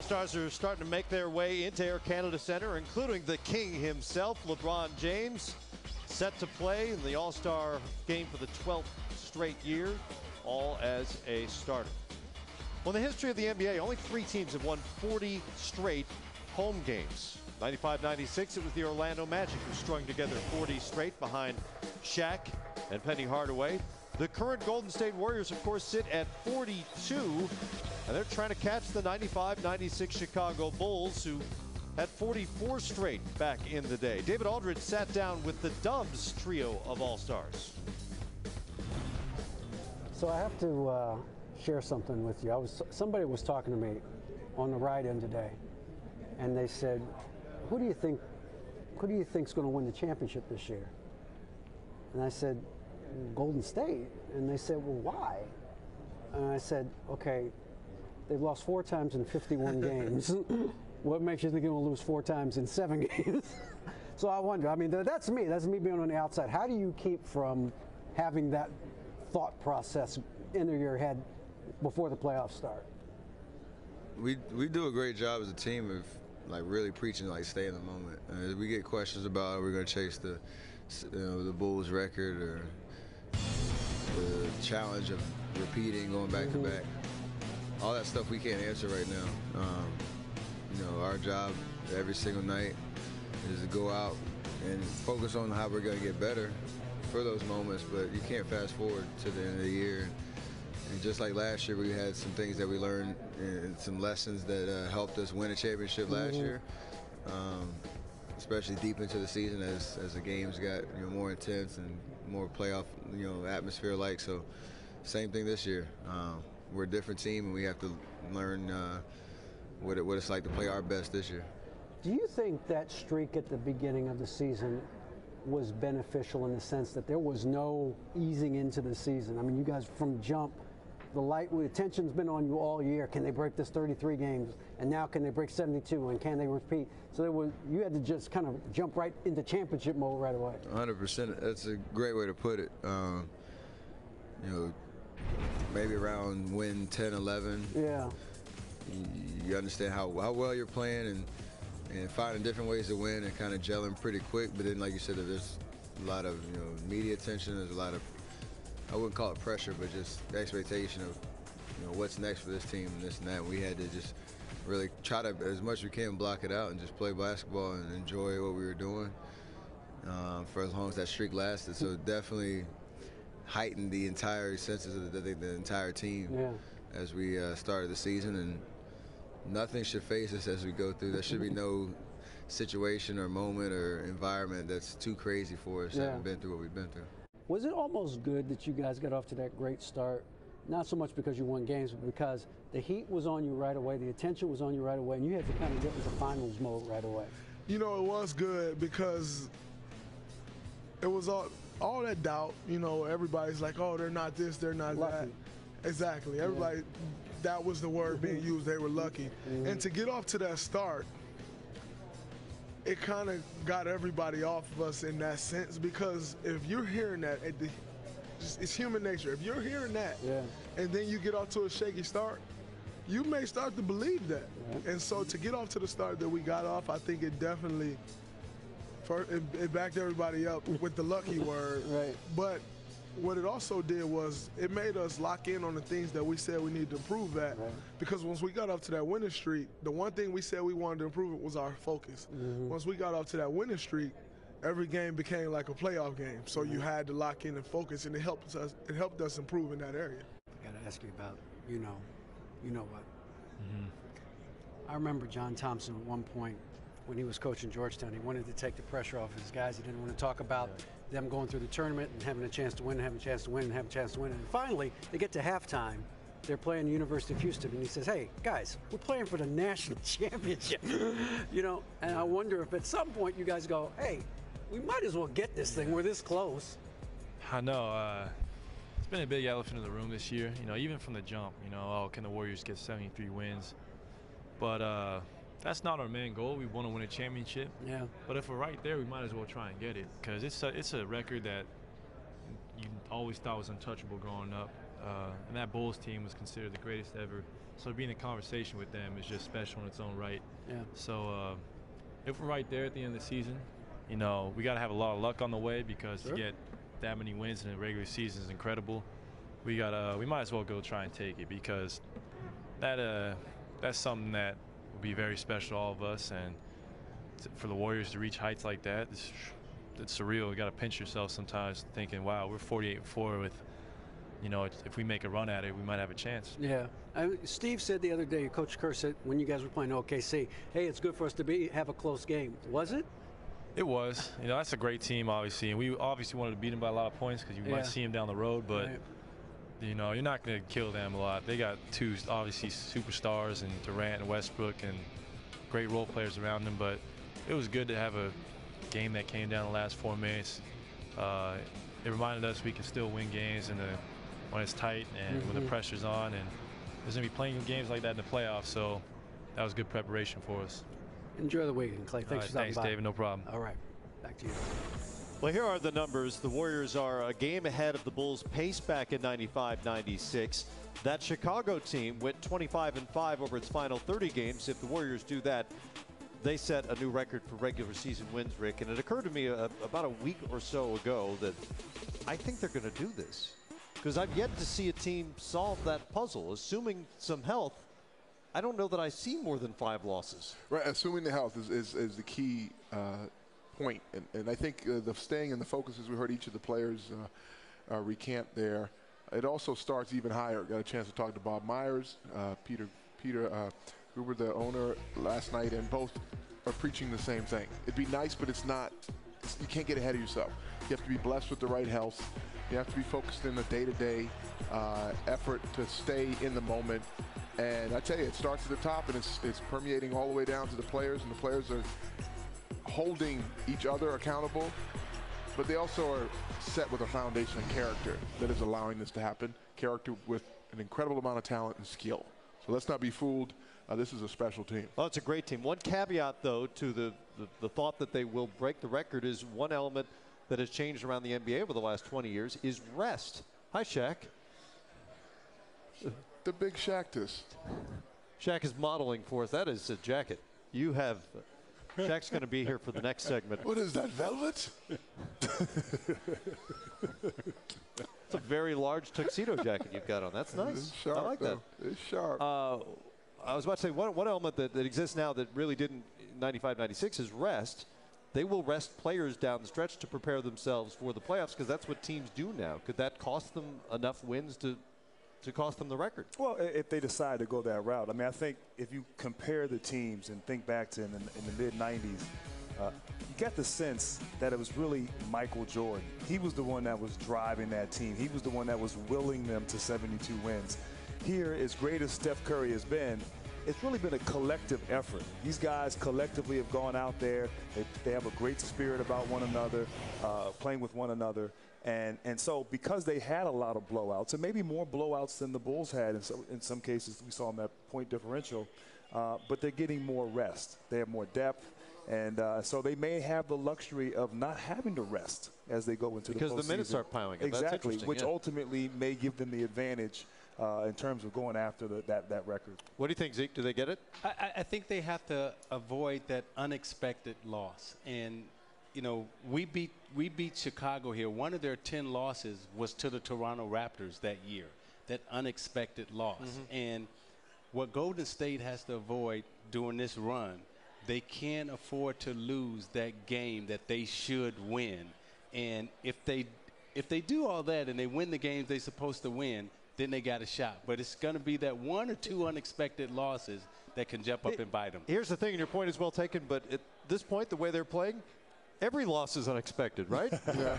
Stars are starting to make their way into Air Canada Centre, including the king himself, LeBron James, set to play in the All-Star game for the 12th straight year, all as a starter. Well, in the history of the NBA, only 3 teams have won 40 straight home games. 95-96, it was the Orlando Magic who strung together 40 straight behind Shaq and Penny Hardaway. The current Golden State Warriors, of course, sit at 42, and they're trying to catch the 95-96 Chicago Bulls, who had 44 straight back in the day. David Aldridge sat down with the Dubs trio of All-Stars. So I have to share something with you. Somebody was talking to me on the ride in today, and they said, who do you think's going to win the championship this year? And I said, Golden State. And they said, well, why? And I said, okay, they've lost 4 times in 51 games. What makes you think they'll lose 4 times in 7 games? So I wonder, I mean, that's me being on the outside. How do you keep from having that thought process into your head before the playoffs start? We do a great job as a team of really preaching stay in the moment. We get questions about we're going to chase the Bulls record or the challenge of repeating, going back to back. All that stuff we can't answer right now. Our job every single night is to go out and focus on how we're going to get better for those moments, but you can't fast forward to the end of the year. And just like last year, we had some things that we learned and some lessons that helped us win a championship last year, especially deep into the season as the games got more intense and more playoff atmosphere like. So same thing this year. We're a different team, and we have to learn what it's like to play our best this year. Do you think that streak at the beginning of the season was beneficial in the sense that there was no easing into the season? I mean, you guys from jump, the attention's been on you all year. Can they break this 33 games? And now can they break 72? And can they repeat? So you had to just kind of jump right into championship mode right away. 100%. That's a great way to put it. Maybe around win 10, 11. Yeah. You understand how well you're playing and finding different ways to win and kind of gelling pretty quick. But then, like you said, there's a lot of media attention. There's a lot of, I wouldn't call it pressure, but just expectation of what's next for this team and this and that. And we had to just really try to, as much as we can, block it out and just play basketball and enjoy what we were doing for as long as that streak lasted. So definitely heightened the entire senses of the entire team as we started the season, and nothing should face us as we go through. There should be no situation or moment or environment that's too crazy for us. Having been through what we've been through. Was it almost good that you guys got off to that great start? Not so much because you won games, but because the heat was on you right away, the attention was on you right away, and you had to kind of get into finals mode right away. It was good because it was all that doubt. Everybody's like, oh, they're not this, they're not lucky. That. Exactly. Everybody, that was the word being used. They were lucky. And to get off to that start, it kind of got everybody off of us in that sense, because if you're hearing that, it's human nature. If you're hearing that and then you get off to a shaky start, you may start to believe that. And so to get off to the start that we got off, I think it definitely it backed everybody up with the lucky word. But what it also did was it made us lock in on the things that we said we needed to improve at. Because once we got up to that winning streak, the one thing we said we wanted to improve was our focus. Once we got up to that winning streak, every game became like a playoff game. So you had to lock in and focus, and it helped us improve in that area. I got to ask you about, you know what. I remember John Thompson at one point when he was coaching Georgetown. He wanted to take the pressure off his guys. He didn't want to talk about them going through the tournament and having a chance to win, and having a chance to win, and having a chance to win. And finally, they get to halftime. They're playing the University of Houston, and he says, hey, guys, we're playing for the national championship. And I wonder if at some point you guys go, hey, we might as well get this thing. We're this close. I know. It's been a big elephant in the room this year. Even from the jump, oh, can the Warriors get 73 wins? But that's not our main goal. We want to win a championship. But if we're right there, we might as well try and get it, because it's a record that you always thought was untouchable growing up. and that Bulls team was considered the greatest ever. So being in conversation with them is just special in its own right. Yeah. So if we're right there at the end of the season, you know, we got to have a lot of luck on the way, because to get that many wins in the regular season is incredible. We might as well go try and take it, because that's something that will be very special to all of us, and for the Warriors to reach heights like that, it's surreal. You got to pinch yourself sometimes, thinking, wow, we're 48-4 with, you know, if we make a run at it, we might have a chance. Yeah. Steve said the other day, Coach Kerr said, when you guys were playing OKC, hey, it's good for us to have a close game. Was it? It was. You know, that's a great team, obviously, and we obviously wanted to beat them by a lot of points, because you might see them down the road, but you know, you're not going to kill them a lot. They got two, obviously, superstars, and Durant and Westbrook, and great role players around them, but it was good to have a game that came down the last 4 minutes. It reminded us we can still win games when it's tight and when the pressure's on, and there's going to be plenty of games like that in the playoffs, so that was good preparation for us. Enjoy the weekend, Clay. Thanks for stopping by. Thanks, David. No problem. All right. Back to you. Well, here are the numbers. The Warriors are a game ahead of the Bulls' pace back in 95-96. That Chicago team went 25-5 over its final 30 games. If the Warriors do that, they set a new record for regular season wins, Rick. And it occurred to me about a week or so ago that I think they're going to do this, because I've yet to see a team solve that puzzle. Assuming some health, I don't know that I see more than 5 losses. Right, assuming the health is the key point. And I think the staying in the focus, as we heard each of the players recant there, it also starts even higher. Got a chance to talk to Bob Myers, Peter Guber, the owner, last night, and both are preaching the same thing. It'd be nice, but it's not. You can't get ahead of yourself. You have to be blessed with the right health. You have to be focused in the day-to-day effort to stay in the moment. And I tell you, it starts at the top, and it's permeating all the way down to the players, and the players are holding each other accountable, but they also are set with a foundation of character that is allowing this to happen. Character with an incredible amount of talent and skill. So let's not be fooled. This is a special team. Well, it's a great team. One caveat, though, to the thought that they will break the record is one element that has changed around the NBA over the last 20 years is rest. Hi, Shaq. The big Shaqtus. Shaq is modeling for us. That is a jacket. You have. Shaq's going to be here for the next segment. What is that, velvet? It's a very large tuxedo jacket you've got on. That's nice. It's sharp, I like that. It's sharp. I was about to say, one element that exists now that really didn't in 95-96 is rest. They will rest players down the stretch to prepare themselves for the playoffs, because that's what teams do now. Could that cost them enough wins to cost them the record? Well, if they decide to go that route. I mean, I think if you compare the teams and think back to in the mid-90s, you get the sense that it was really Michael Jordan. He was the one that was driving that team. He was the one that was willing them to 72 wins. Here, as great as Steph Curry has been, it's really been a collective effort. These guys collectively have gone out there. They have a great spirit about one another, playing with one another. And so because they had a lot of blowouts, and maybe more blowouts than the Bulls had, in some cases we saw in that point differential, but they're getting more rest. They have more depth, and so they may have the luxury of not having to rest as they go into the postseason. Because the minutes are piling up. Exactly, which ultimately may give them the advantage in terms of going after that record. What do you think, Zeke? Do they get it? I think they have to avoid that unexpected loss. And, you know, we beat Chicago here. One of their 10 losses was to the Toronto Raptors that year, that unexpected loss. And what Golden State has to avoid during this run, they can't afford to lose that game that they should win. And if they do all that and they win the games they're supposed to win, then they got a shot. But it's going to be that 1 or 2 unexpected losses that can jump up and bite them. Here's the thing, and your point is well taken, but at this point, the way they're playing, every loss is unexpected, right? Yeah.